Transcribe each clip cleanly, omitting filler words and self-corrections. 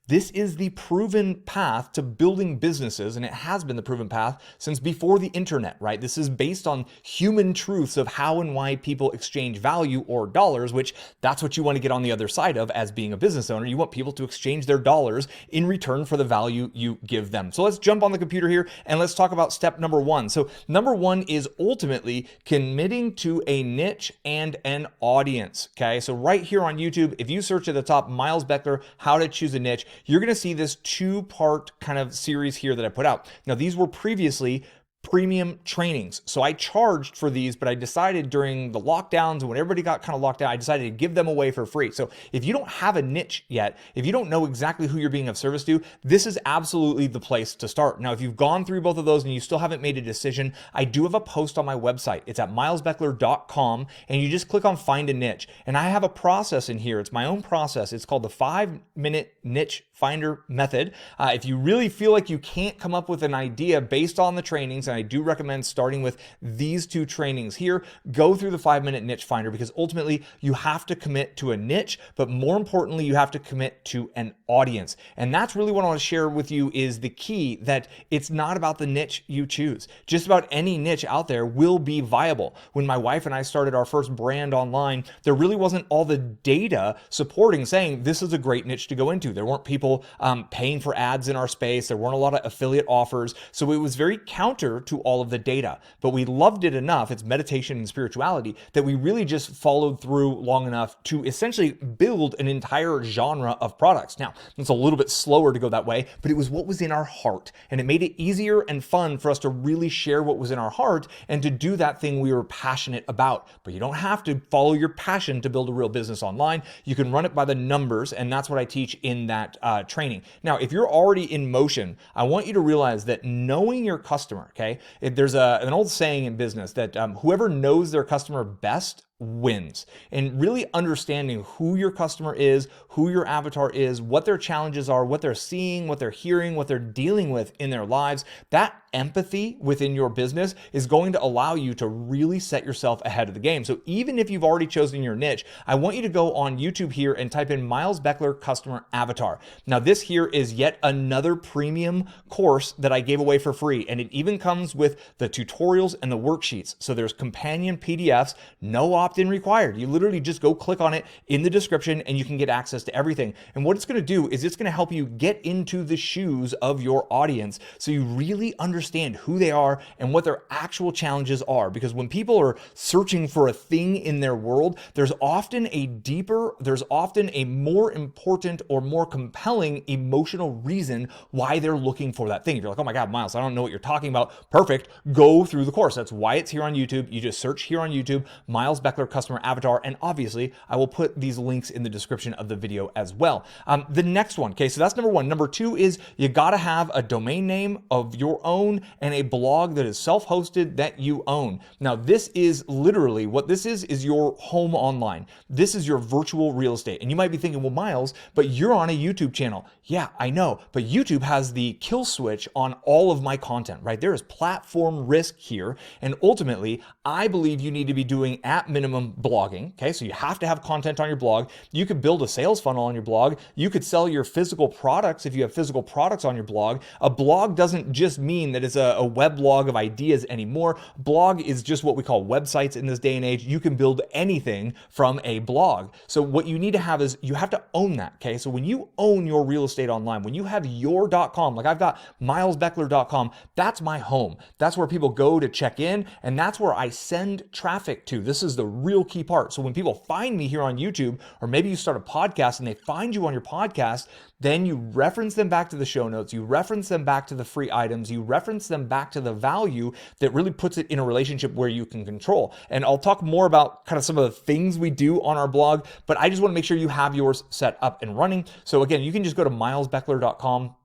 This is the proven path to building businesses, and it has been the proven path since before the internet, right? This is based on human truths of how and why people exchange value or dollars, which that's what you want to get on the other side of as being a business owner. You want people to exchange their dollars in return for the value you give them. So let's jump on the computer here and let's talk about step number one. So number one is ultimately committing to a niche and an audience. Okay, so right here on YouTube, if you search at the top, Miles Beckler, how to choose a niche, you're going to see this two-part kind of series here that I put out. Now, these were previously premium trainings. So I charged for these, but I decided during the lockdowns and when everybody got kind of locked down, I decided to give them away for free. So if you don't have a niche yet, if you don't know exactly who you're being of service to, this is absolutely the place to start. Now, if you've gone through both of those and you still haven't made a decision, I do have a post on my website. It's at milesbeckler.com, and you just click on find a niche. And I have a process in here. It's my own process. It's called the 5-minute niche finder method. If you really feel like you can't come up with an idea based on the trainings, and I do recommend starting with these two trainings here, go through the 5-minute niche finder, because ultimately you have to commit to a niche, but more importantly, you have to commit to an audience. And that's really what I want to share with you is the key, that it's not about the niche you choose. Just about any niche out there will be viable. When my wife and I started our first brand online, there really wasn't all the data supporting saying this is a great niche to go into. There weren't people paying for ads in our space. There weren't a lot of affiliate offers. So it was very counter to all of the data, but we loved it enough. It's meditation and spirituality that we really just followed through long enough to essentially build an entire genre of products. Now, it's a little bit slower to go that way, but it was what was in our heart. And it made it easier and fun for us to really share what was in our heart and to do that thing we were passionate about. But you don't have to follow your passion to build a real business online. You can run it by the numbers, and that's what I teach in that training. Now, if you're already in motion, I want you to realize that knowing your customer, okay, there's an old saying in business that whoever knows their customer best wins. And really understanding who your customer is, who your avatar is, what their challenges are, what they're seeing, what they're hearing, what they're dealing with in their lives, that empathy within your business is going to allow you to really set yourself ahead of the game. So even if you've already chosen your niche, I want you to go on YouTube here and type in Miles Beckler Customer Avatar. Now, this here is yet another premium course that I gave away for free, and it even comes with the tutorials and the worksheets. So there's companion PDFs, no opt-in required. You literally just go click on it in the description and you can get access to everything. And what it's going to do is it's going to help you get into the shoes of your audience so you really understand who they are and what their actual challenges are. Because when people are searching for a thing in their world, there's often a more important or more compelling emotional reason why they're looking for that thing. If you're like, oh my God, Miles, I don't know what you're talking about. Perfect. Go through the course. That's why it's here on YouTube. You just search here on YouTube, Miles Beckler Customer Avatar. And obviously I will put these links in the description of the video as well. The next one. Okay. So that's number one. Number two is you got to have a domain name of your own and a blog that is self-hosted that you own. Now, this is literally what this is your home online. This is your virtual real estate. And you might be thinking, well, Miles, but you're on a YouTube channel. Yeah, I know. But YouTube has the kill switch on all of my content, right? There is platform risk here. And ultimately, I believe you need to be doing at minimum blogging. Okay. So you have to have content on your blog. You could build a sales funnel on your blog. You could sell your physical products if you have physical products on your blog. A blog doesn't just mean that it's a web blog of ideas anymore. Blog is just what we call websites in this day and age. You can build anything from a blog. So what you need to have is you have to own that. Okay. So when you own your real estate online, when you have your.com, like I've got milesbeckler.com, that's my home. That's where people go to check in. And that's where I send traffic to. This is the real key part. So when people find me here on YouTube, or maybe you start a podcast and they find you on your podcast, then you reference them back to the show notes, you reference them back to the free items, you reference them back to the value that really puts it in a relationship where you can control. And I'll talk more about kind of some of the things we do on our blog, but I just want to make sure you have yours set up and running. So again, you can just go to milesbeckler.com.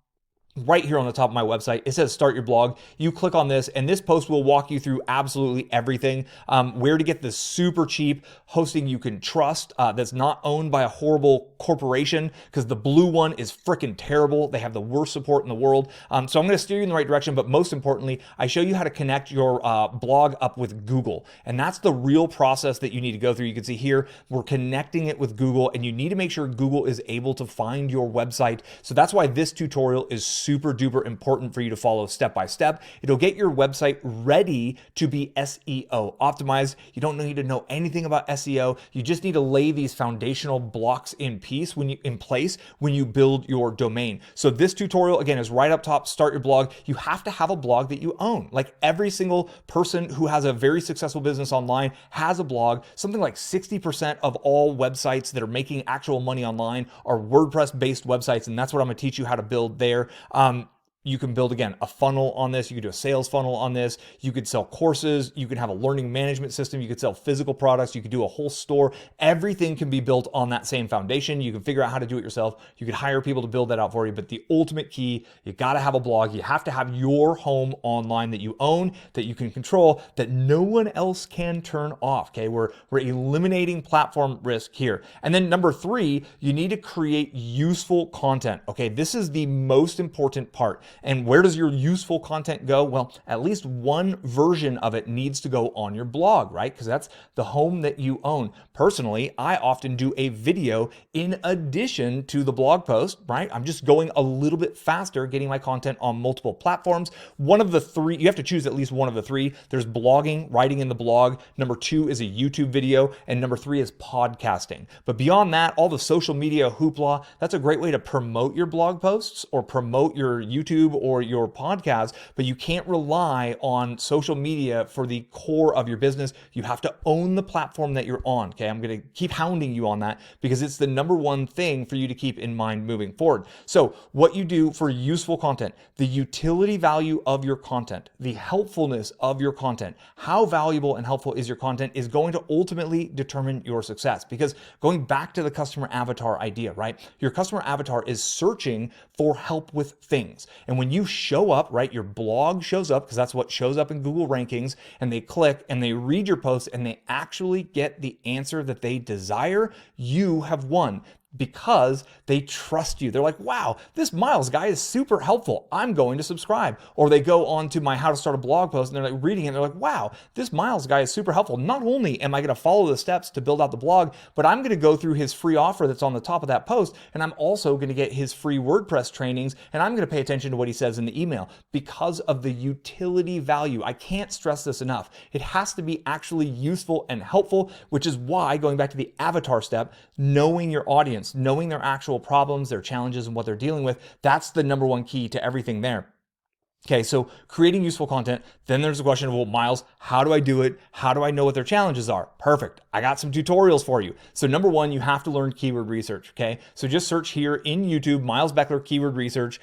right here on the top of my website, it says start your blog. You click on this and this post will walk you through absolutely everything. Where to get the super cheap hosting you can trust that's not owned by a horrible corporation, because the blue one is freaking terrible. They have the worst support in the world. So I'm going to steer you in the right direction, but most importantly, I show you how to connect your blog up with Google. And that's the real process that you need to go through. You can see here, we're connecting it with Google, and you need to make sure Google is able to find your website. So that's why this tutorial is super duper important for you to follow step by step. It'll get your website ready to be SEO optimized. You don't need to know anything about SEO. You just need to lay these foundational blocks in place when you build your domain. So this tutorial, again, is right up top. Start your blog. You have to have a blog that you own. Like every single person who has a very successful business online has a blog. Something like 60% of all websites that are making actual money online are WordPress-based websites, and that's what I'm going to teach you how to build there. You can build, again, a funnel on this. You could do a sales funnel on this. You could sell courses. You can have a learning management system. You could sell physical products. You could do a whole store. Everything can be built on that same foundation. You can figure out how to do it yourself. You could hire people to build that out for you. But the ultimate key, you got to have a blog. You have to have your home online that you own, that you can control, that no one else can turn off. Okay, we're eliminating platform risk here. And then number 3, you need to create useful content. Okay, this is the most important part. And where does your useful content go? Well, at least one version of it needs to go on your blog, right? Because that's the home that you own. Personally, I often do a video in addition to the blog post, right? I'm just going a little bit faster, getting my content on multiple platforms. One of the 3, you have to choose at least one of the 3. There's blogging, writing in the blog. Number 2 is a YouTube video. And number 3 is podcasting. But beyond that, all the social media hoopla, that's a great way to promote your blog posts or promote your YouTube or your podcast, but you can't rely on social media for the core of your business. You have to own the platform that you're on. Okay, I'm going to keep hounding you on that because it's the number one thing for you to keep in mind moving forward. So what you do for useful content, the utility value of your content, the helpfulness of your content, how valuable and helpful is your content is going to ultimately determine your success. Because going back to the customer avatar idea, right? Your customer avatar is searching for help with things. And when you show up, right, your blog shows up because that's what shows up in Google rankings, and they click and they read your post and they actually get the answer that they desire, you have won. Because they trust you. They're like, wow, this Miles guy is super helpful. I'm going to subscribe. Or they go on to my how to start a blog post and they're like reading it. And they're like, wow, this Miles guy is super helpful. Not only am I going to follow the steps to build out the blog, but I'm going to go through his free offer that's on the top of that post. And I'm also going to get his free WordPress trainings. And I'm going to pay attention to what he says in the email because of the utility value. I can't stress this enough. It has to be actually useful and helpful, which is why, going back to the avatar step, knowing your audience, knowing their actual problems, their challenges, and what they're dealing with, that's the number one key to everything there. Okay, so creating useful content. Then there's the question of, well, Miles, how do I do it? How do I know what their challenges are? Perfect. I got some tutorials for you. So number 1, you have to learn keyword research. Okay, so just search here in YouTube, Miles Beckler keyword research.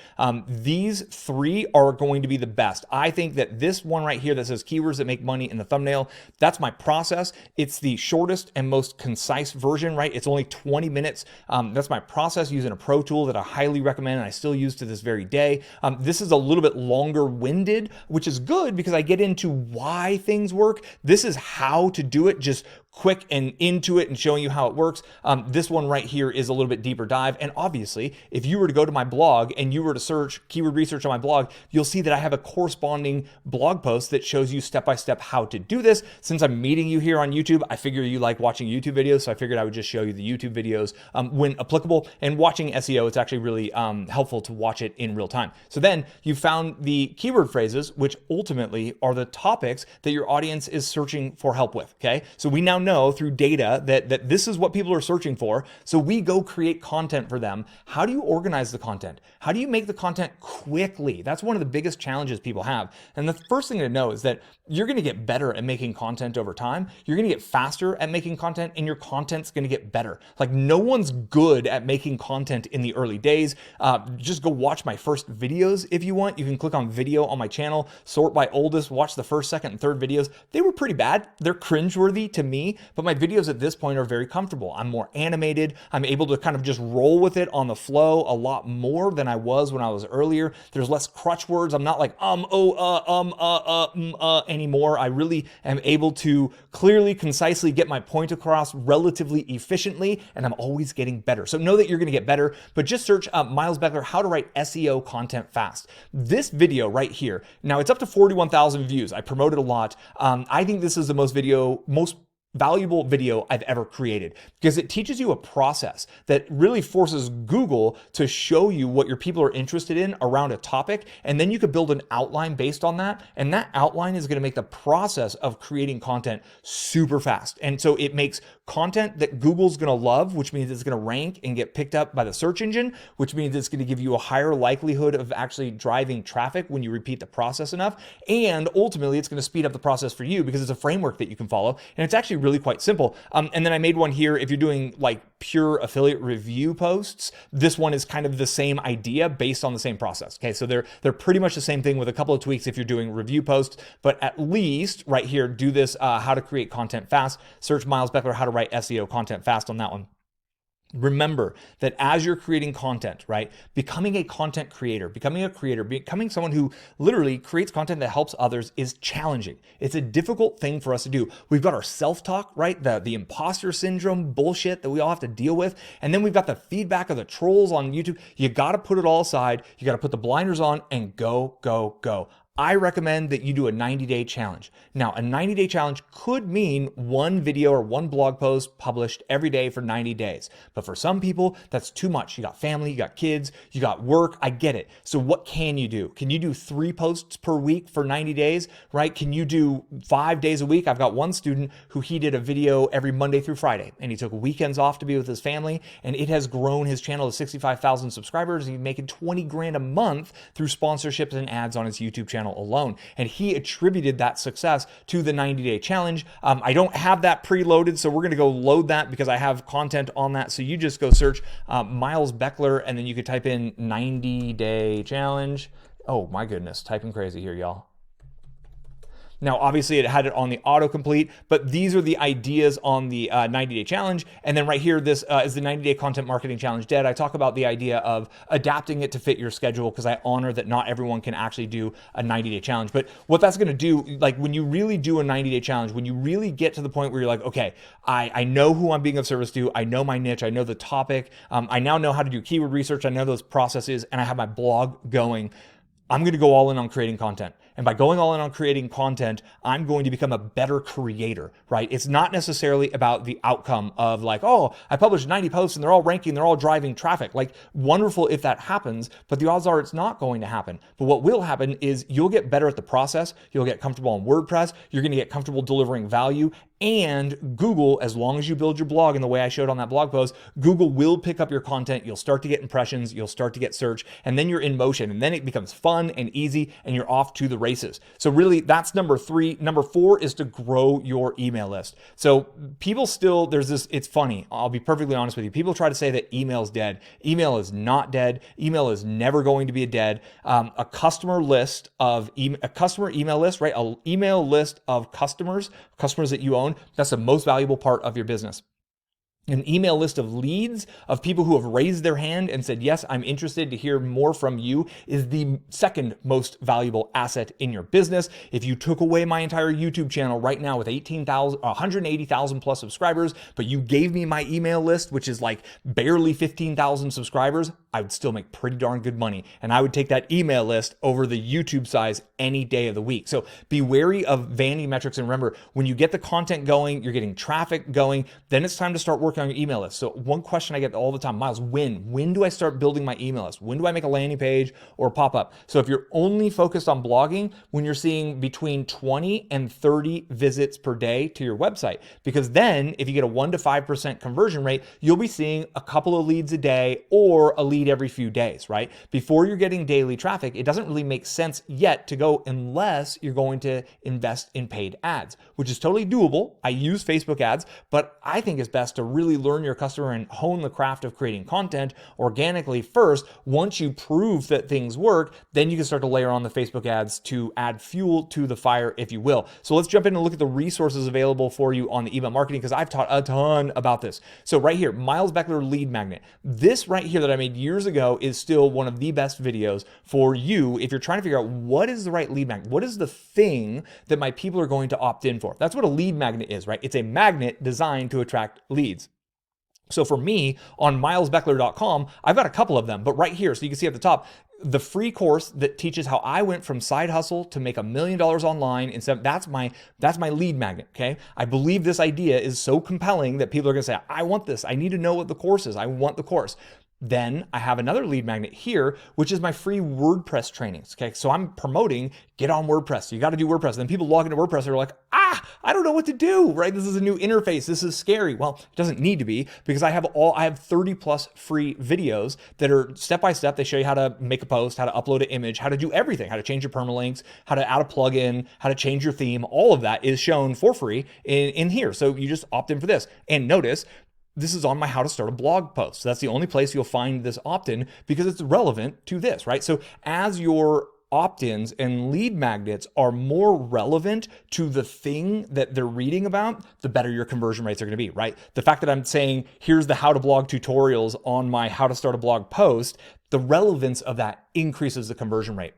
These 3 are going to be the best. I think that this one right here that says keywords that make money in the thumbnail, that's my process. It's the shortest and most concise version, right? It's only 20 minutes. That's my process using a pro tool that I highly recommend and I still use to this very day. This is a little bit longer-winded, which is good because I get into why things work. This is how to do it, just quick and into it and showing you how it works. This one right here is a little bit deeper dive. And obviously, if you were to go to my blog and you were to search keyword research on my blog, you'll see that I have a corresponding blog post that shows you step-by-step how to do this. Since I'm meeting you here on YouTube, I figure you like watching YouTube videos, so I figured I would just show you the YouTube videos when applicable. And watching SEO, it's actually really helpful to watch it in real time. So then you found the keyword phrases, which ultimately are the topics that your audience is searching for help with, okay? So we now know through data that this is what people are searching for. So we go create content for them. How do you organize the content? How do you make the content quickly? That's one of the biggest challenges people have. And the first thing to know is that you're going to get better at making content over time. You're going to get faster at making content, and your content's going to get better. Like, no one's good at making content in the early days. Just go watch my first videos if you want. You can click on video on my channel, sort by oldest, watch the first, second, and third videos. They were pretty bad. They're cringeworthy to me. me, but my videos at this point are very comfortable. I'm more animated. I'm able to kind of just roll with it on the flow a lot more than I was when I was earlier. There's less crutch words. I'm not like anymore. I really am able to clearly, concisely get my point across relatively efficiently, and I'm always getting better. So know that you're going to get better, but just search Miles Beckler, how to write SEO content fast. This video right here, now it's up to 41,000 views. I promote it a lot. I think this is the most valuable video I've ever created because it teaches you a process that really forces Google to show you what your people are interested in around a topic. And then you could build an outline based on that. And that outline is going to make the process of creating content super fast. And so it makes content that Google's going to love, which means it's going to rank and get picked up by the search engine, which means it's going to give you a higher likelihood of actually driving traffic when you repeat the process enough. And ultimately, it's going to speed up the process for you because it's a framework that you can follow. And it's actually really quite simple. And then I made one here. If you're doing like pure affiliate review posts, this one is kind of the same idea based on the same process. Okay, so they're pretty much the same thing with a couple of tweaks if you're doing review posts, but at least right here, do this, how to create content fast. Search Miles Beckler, how to write SEO content fast on that one. Remember that as you're creating content, right, becoming a content creator, becoming someone who literally creates content that helps others is challenging. It's a difficult thing for us to do. We've got our self-talk, right, the imposter syndrome bullshit that we all have to deal with. And then we've got the feedback of the trolls on YouTube. You got to put it all aside. You got to put the blinders on and go, go, go. I recommend that you do a 90-day challenge. Now, a 90-day challenge could mean one video or one blog post published every day for 90 days. But for some people, that's too much. You got family, you got kids, you got work. I get it. So what can you do? Can you do 3 posts per week for 90 days, right? Can you do 5 days a week? I've got one student who he did a video every Monday through Friday, and he took weekends off to be with his family, and it has grown his channel to 65,000 subscribers. He's making 20 grand a month through sponsorships and ads on his YouTube channel alone. And he attributed that success to the 90-day challenge. I don't have that preloaded, so we're going to go load that because I have content on that. So you just go search Miles Beckler, and then you could type in 90-day challenge. Oh my goodness, typing crazy here, y'all. Now, obviously, it had it on the autocomplete, but these are the ideas on the 90-day challenge. And then right here, this is the 90-day content marketing challenge dead. I talk about the idea of adapting it to fit your schedule because I honor that not everyone can actually do a 90-day challenge. But what that's going to do, like when you really do a 90-day challenge, when you really get to the point where you're like, okay, I know who I'm being of service to. I know my niche. I know the topic. I now know how to do keyword research. I know those processes, and I have my blog going. I'm going to go all in on creating content. And by going all in on creating content, I'm going to become a better creator, right? It's not necessarily about the outcome of like, oh, I published 90 posts and they're all ranking, they're all driving traffic. Like, wonderful if that happens, but the odds are it's not going to happen. But what will happen is you'll get better at the process. You'll get comfortable on WordPress. You're going to get comfortable delivering value. And Google, as long as you build your blog in the way I showed on that blog post, Google will pick up your content. You'll start to get impressions. You'll start to get search, and then you're in motion. And then it becomes fun and easy, and you're off to the races. So really, that's number 3. Number 4 is to grow your email list. So people still, there's this, it's funny. I'll be perfectly honest with you. People try to say that email's dead. Email is not dead. Email is never going to be dead. A customer list of a customer email list, right? An email list of customers that you own. That's the most valuable part of your business. An email list of leads of people who have raised their hand and said, yes, I'm interested to hear more from you is the second most valuable asset in your business. If you took away my entire YouTube channel right now with 180,000 plus subscribers, but you gave me my email list, which is like barely 15,000 subscribers, I would still make pretty darn good money. And I would take that email list over the YouTube size any day of the week. So be wary of vanity metrics. And remember, when you get the content going, you're getting traffic going, then it's time to start working on your email list. So one question I get all the time, Miles, when do I start building my email list? When do I make a landing page or pop up? So if you're only focused on blogging, when you're seeing between 20 and 30 visits per day to your website, because then if you get a 1 to 5% conversion rate, you'll be seeing a couple of leads a day or a lead lead every few days, right? Before you're getting daily traffic, it doesn't really make sense yet to go unless you're going to invest in paid ads, which is totally doable. I use Facebook ads, but I think it's best to really learn your customer and hone the craft of creating content organically first. Once you prove that things work, then you can start to layer on the Facebook ads to add fuel to the fire, if you will. So let's jump in and look at the resources available for you on the email marketing, because I've taught a ton about this. So right here, Miles Beckler lead magnet. This right here that I made years ago is still one of the best videos for you if you're trying to figure out what is the right lead magnet. What is the thing that my people are going to opt in for? That's what a lead magnet is, right? It's a magnet designed to attract leads. So for me, on milesbeckler.com, I've got a couple of them, but right here, so you can see at the top, the free course that teaches how I went from side hustle to make $1 million online instead. That's my lead magnet, okay? I believe this idea is so compelling that people are gonna say, I want this. I need to know what the course is. I want the course. Then I have another lead magnet here, which is my free WordPress trainings. Okay, so I'm promoting get on WordPress. So you got to do WordPress. And then people log into WordPress and are like, I don't know what to do, right? This is a new interface. This is scary. Well, it doesn't need to be, because I have 30 plus free videos that are step by step. They show you how to make a post, how to upload an image, how to do everything, how to change your permalinks, how to add a plugin, how to change your theme. All of that is shown for free in here. So you just opt in for this. And notice, this is on my how to start a blog post. So that's the only place you'll find this opt-in, because it's relevant to this, right? So as your opt-ins and lead magnets are more relevant to the thing that they're reading about, the better your conversion rates are going to be, right? The fact that I'm saying, here's the how to blog tutorials on my how to start a blog post, the relevance of that increases the conversion rate.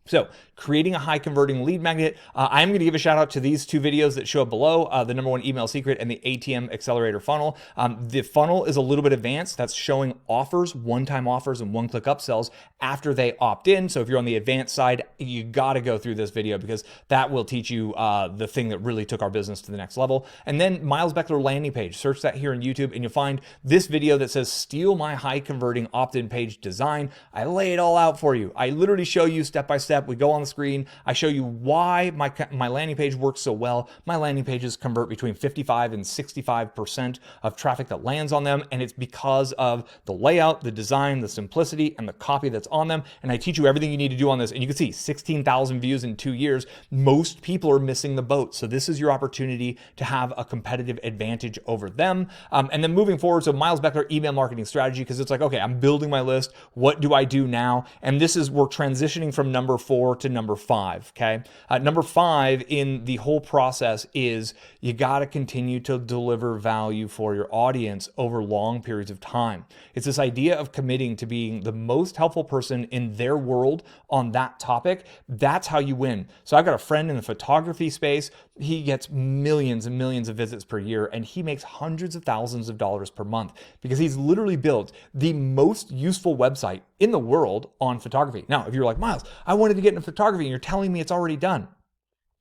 So creating a high converting lead magnet, I'm going to give a shout out to these two videos that show up below, the #1 email secret and the ATM accelerator funnel. The funnel is a little bit advanced. That's showing offers, one-time offers and one-click upsells after they opt in. So if you're on the advanced side, you got to go through this video, because that will teach you the thing that really took our business to the next level. And then Miles Beckler landing page, search that here on YouTube and you'll find this video that says steal my high converting opt-in page design. I lay it all out for you. I literally show you step by step. We go on the screen. I show you why my landing page works so well. My landing pages convert between 55 and 65% of traffic that lands on them. And it's because of the layout, the design, the simplicity, and the copy that's on them. And I teach you everything you need to do on this. And you can see 16,000 views in 2 years. Most people are missing the boat. So this is your opportunity to have a competitive advantage over them. And then moving forward, so Miles Beckler email marketing strategy, because it's like, okay, I'm building my list. What do I do now? And this is, we're transitioning from number 4 to number 5, okay? Number 5 in the whole process is you got to continue to deliver value for your audience over long periods of time. It's this idea of committing to being the most helpful person in their world on that topic. That's how you win. So I've got a friend in the photography space. He gets millions and millions of visits per year, and he makes hundreds of thousands of dollars per month, because he's literally built the most useful website in the world on photography. Now, if you're like, Miles, I wanted to get into photography and you're telling me it's already done.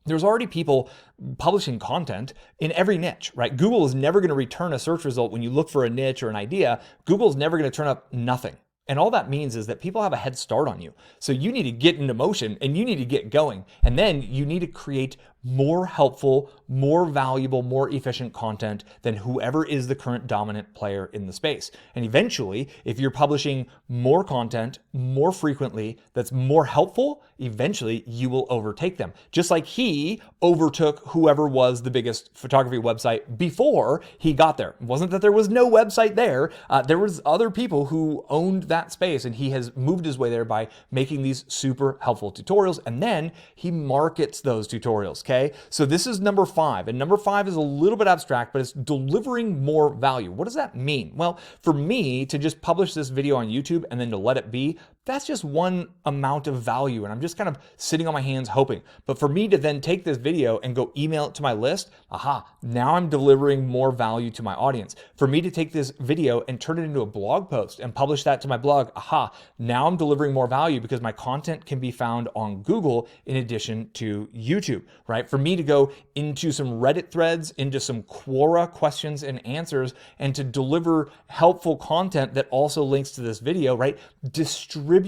There's already people publishing content in every niche, right? Google is never going to return a search result when you look for a niche or an idea. Google's never going to turn up nothing. And all that means is that people have a head start on you. So you need to get into motion and you need to get going. And then you need to create more helpful, more valuable, more efficient content than whoever is the current dominant player in the space. And eventually, if you're publishing more content more frequently that's more helpful, eventually you will overtake them. Just like he overtook whoever was the biggest photography website before he got there. It wasn't that there was no website there. There was other people who owned that space, and he has moved his way there by making these super helpful tutorials. And then he markets those tutorials. Okay, so this is number 5, and number 5 is a little bit abstract, but it's delivering more value. What does that mean? Well, for me to just publish this video on YouTube and then to let it be, that's just one amount of value, and I'm just kind of sitting on my hands hoping. But for me to then take this video and go email it to my list, now I'm delivering more value to my audience. For me to take this video and turn it into a blog post and publish that to my blog, now I'm delivering more value, because my content can be found on Google in addition to YouTube, right? For me to go into some Reddit threads, into some Quora questions and answers, and to deliver helpful content that also links to this video, right? Distributing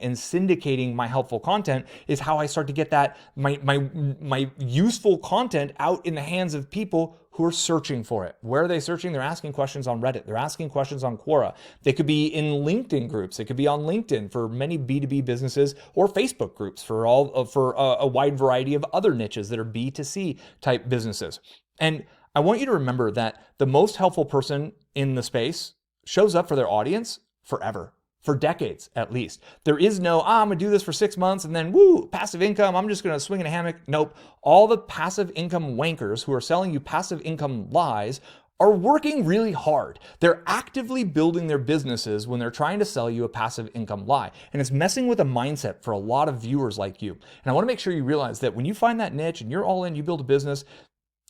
and syndicating my helpful content is how I start to get that my useful content out in the hands of people who who are searching for it. Where are they searching? They're asking questions on Reddit. They're asking questions on Quora. They could be in LinkedIn groups. They could be on LinkedIn for many B2B businesses, or Facebook groups for a wide variety of other niches that are B2C type businesses. And I want you to remember that the most helpful person in the space shows up for their audience forever. For decades, at least. There is no, I'm gonna do this for 6 months and then woo, passive income, I'm just gonna swing in a hammock. Nope. All the passive income wankers who are selling you passive income lies are working really hard. They're actively building their businesses when they're trying to sell you a passive income lie. And it's messing with a mindset for a lot of viewers like you. And I wanna make sure you realize that when you find that niche and you're all in, you build a business,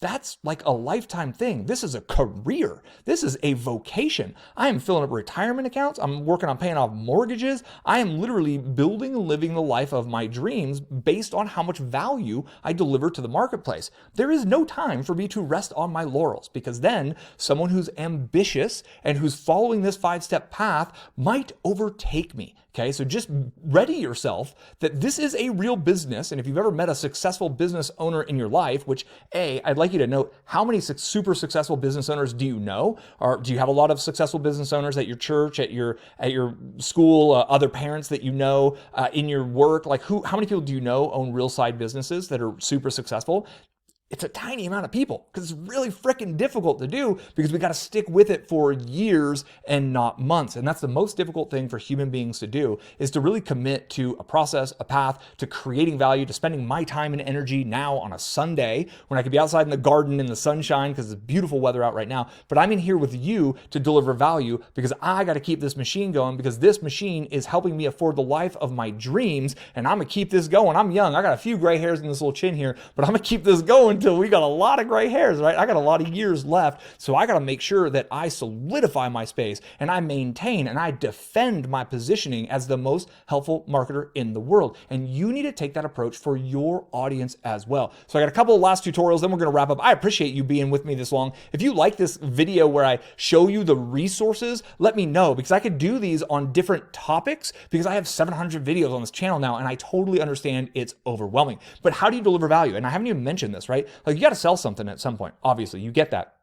that's like a lifetime thing. This is a career. This is a vocation. I am filling up retirement accounts. I'm working on paying off mortgages. I am literally building and living the life of my dreams based on how much value I deliver to the marketplace. There is no time for me to rest on my laurels, because then someone who's ambitious and who's following this 5-step path might overtake me. Okay, so just ready yourself that this is a real business. And if you've ever met a successful business owner in your life, which I'd like you to note, how many super successful business owners do you know? Or do you have a lot of successful business owners at your church, at your school, other parents that you know, in your work? Like how many people do you know own real side businesses that are super successful? It's a tiny amount of people, because it's really freaking difficult to do, because we got to stick with it for years and not months. And that's the most difficult thing for human beings to do, is to really commit to a process, a path, to creating value, to spending my time and energy now on a Sunday when I could be outside in the garden in the sunshine because it's beautiful weather out right now. But I'm in here with you to deliver value, because I got to keep this machine going, because this machine is helping me afford the life of my dreams. And I'm going to keep this going. I'm young. I got a few gray hairs in this little chin here, but I'm going to keep this going until we got a lot of gray hairs, right? I got a lot of years left. So I got to make sure that I solidify my space and I maintain and I defend my positioning as the most helpful marketer in the world. And you need to take that approach for your audience as well. So I got a couple of last tutorials, then we're going to wrap up. I appreciate you being with me this long. If you like this video where I show you the resources, let me know, because I could do these on different topics, because I have 700 videos on this channel now, and I totally understand it's overwhelming. But how do you deliver value? And I haven't even mentioned this, right? Like, you got to sell something at some point. Obviously, you get that.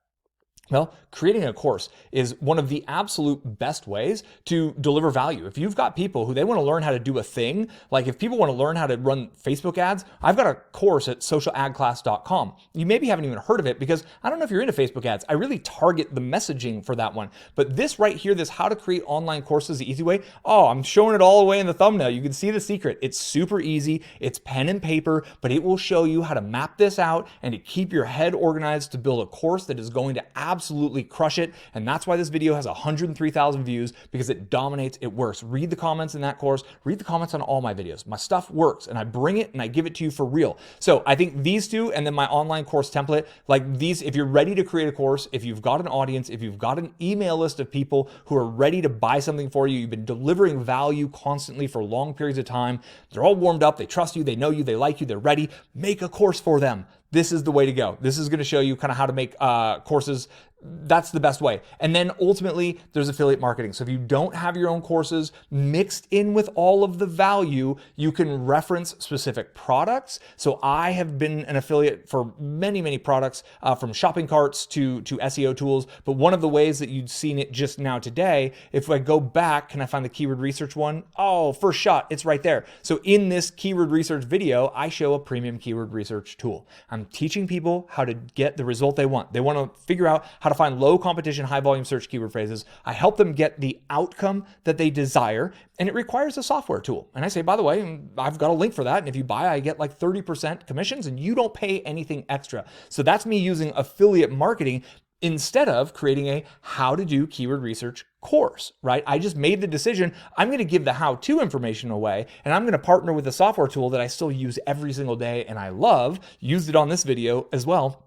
Well, creating a course is one of the absolute best ways to deliver value. If you've got people who they want to learn how to do a thing, like if people want to learn how to run Facebook ads, I've got a course at socialadclass.com. You maybe haven't even heard of it, because I don't know if you're into Facebook ads. I really target the messaging for that one. But this right here, this how to create online courses the easy way. Oh, I'm showing it all the way in the thumbnail. You can see the secret. It's super easy. It's pen and paper, but it will show you how to map this out and to keep your head organized to build a course that is going to absolutely crush it. And that's why this video has 103,000 views, because it dominates, it works. Read the comments in that course, read the comments on all my videos. My stuff works, and I bring it and I give it to you for real. So I think these two, and then my online course template, like these, if you're ready to create a course, if you've got an audience, if you've got an email list of people who are ready to buy something for you, you've been delivering value constantly for long periods of time, they're all warmed up, they trust you, they know you, they like you, they're ready, make a course for them. This is the way to go. This is going to show you kind of how to make courses. That's the best way. And then ultimately, there's affiliate marketing. So if you don't have your own courses mixed in with all of the value, you can reference specific products. So I have been an affiliate for many, many products, from shopping carts to SEO tools. But one of the ways that you'd seen it just now today, if I go back, can I find the keyword research one? Oh, first shot, it's right there. So in this keyword research video, I show a premium keyword research tool. I'm teaching people how to get the result they want. They want to figure out how to find low competition, high volume search keyword phrases. I help them get the outcome that they desire, and it requires a software tool. And I say, by the way, I've got a link for that. And if you buy, I get like 30% commissions, and you don't pay anything extra. So that's me using affiliate marketing instead of creating a how to do keyword research course, right? I just made the decision, I'm going to give the how-to information away, and I'm going to partner with a software tool that I still use every single day and I love, used it on this video as well.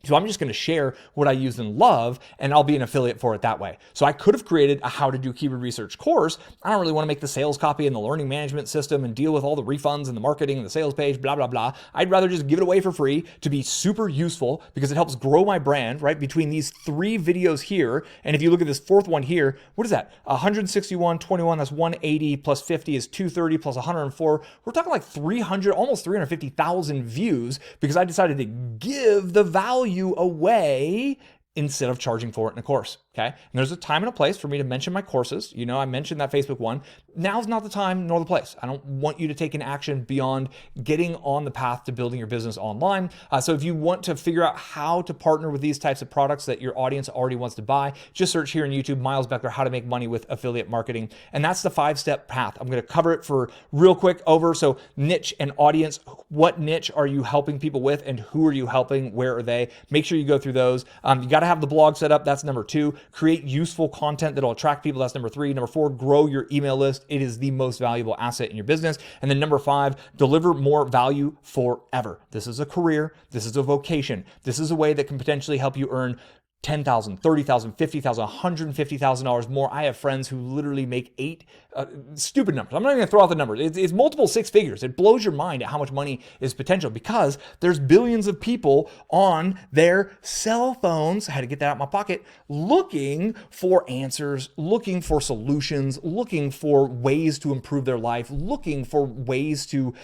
So I'm just going to share what I use and love, and I'll be an affiliate for it that way. So I could have created a how to do keyword research course. I don't really want to make the sales copy and the learning management system and deal with all the refunds and the marketing and the sales page, blah, blah, blah. I'd rather just give it away for free to be super useful, because it helps grow my brand, right? Between these 3 videos here, and if you look at this 4th one here, what is that? 161, 21, that's 180 plus 50 is 230 plus 104. We're talking like 300, almost 350,000 views, because I decided to give the value value away instead of charging for it in a course. Okay. And there's a time and a place for me to mention my courses. You know, I mentioned that Facebook one. Now's not the time nor the place. I don't want you to take an action beyond getting on the path to building your business online. So if you want to figure out how to partner with these types of products that your audience already wants to buy, just search here on YouTube, Miles Beckler, how to make money with affiliate marketing. And that's the 5-step path. I'm going to cover it for real quick over. So niche and audience, what niche are you helping people with and who are you helping? Where are they? Make sure you go through those. You got to have the blog set up. That's number 2. Create useful content that'll attract people. That's number 3. Number 4, grow your email list. It is the most valuable asset in your business. And then number 5, deliver more value forever. This is a career. This is a vocation. This is a way that can potentially help you earn $10,000, $30,000, $50,000, $150,000 more. I have friends who literally make stupid numbers. I'm not even going to throw out the numbers. It's multiple 6 figures. It blows your mind at how much money is potential because there's billions of people on their cell phones. I had to get that out of my pocket, looking for answers, looking for solutions, looking for ways to improve their life, looking for ways to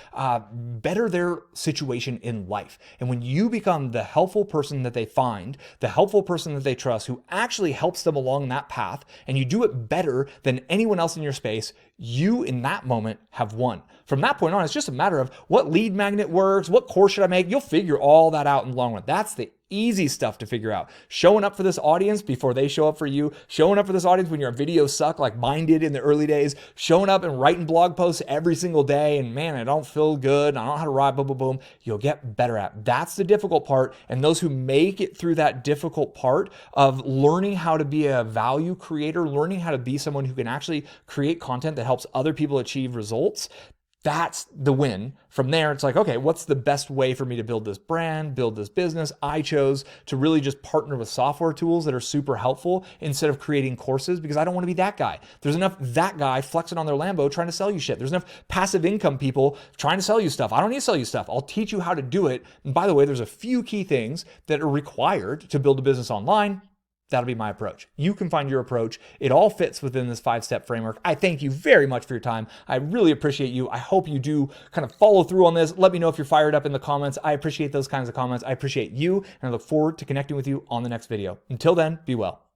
better their situation in life. And when you become the helpful person that they find, the helpful person that they trust who actually helps them along that path, and you do it better than anyone else in your space, you in that moment have won. From that point on, it's just a matter of what lead magnet works, what course should I make? You'll figure all that out in the long run. That's the easy stuff to figure out. Showing up for this audience before they show up for you, showing up for this audience when your videos suck like mine did in the early days, showing up and writing blog posts every single day, and man, I don't feel good, I don't know how to write, boom, boom, boom. You'll get better at. That's the difficult part, and those who make it through that difficult part of learning how to be a value creator, learning how to be someone who can actually create content that helps other people achieve results, that's the win. From there, it's like, okay, what's the best way for me to build this brand, build this business? I chose to really just partner with software tools that are super helpful instead of creating courses because I don't want to be that guy. There's enough that guy flexing on their Lambo trying to sell you shit. There's enough passive income people trying to sell you stuff. I don't need to sell you stuff. I'll teach you how to do it. And by the way, there's a few key things that are required to build a business online. That'll be my approach. You can find your approach. It all fits within this 5-step framework. I thank you very much for your time. I really appreciate you. I hope you do kind of follow through on this. Let me know if you're fired up in the comments. I appreciate those kinds of comments. I appreciate you, and I look forward to connecting with you on the next video. Until then, be well.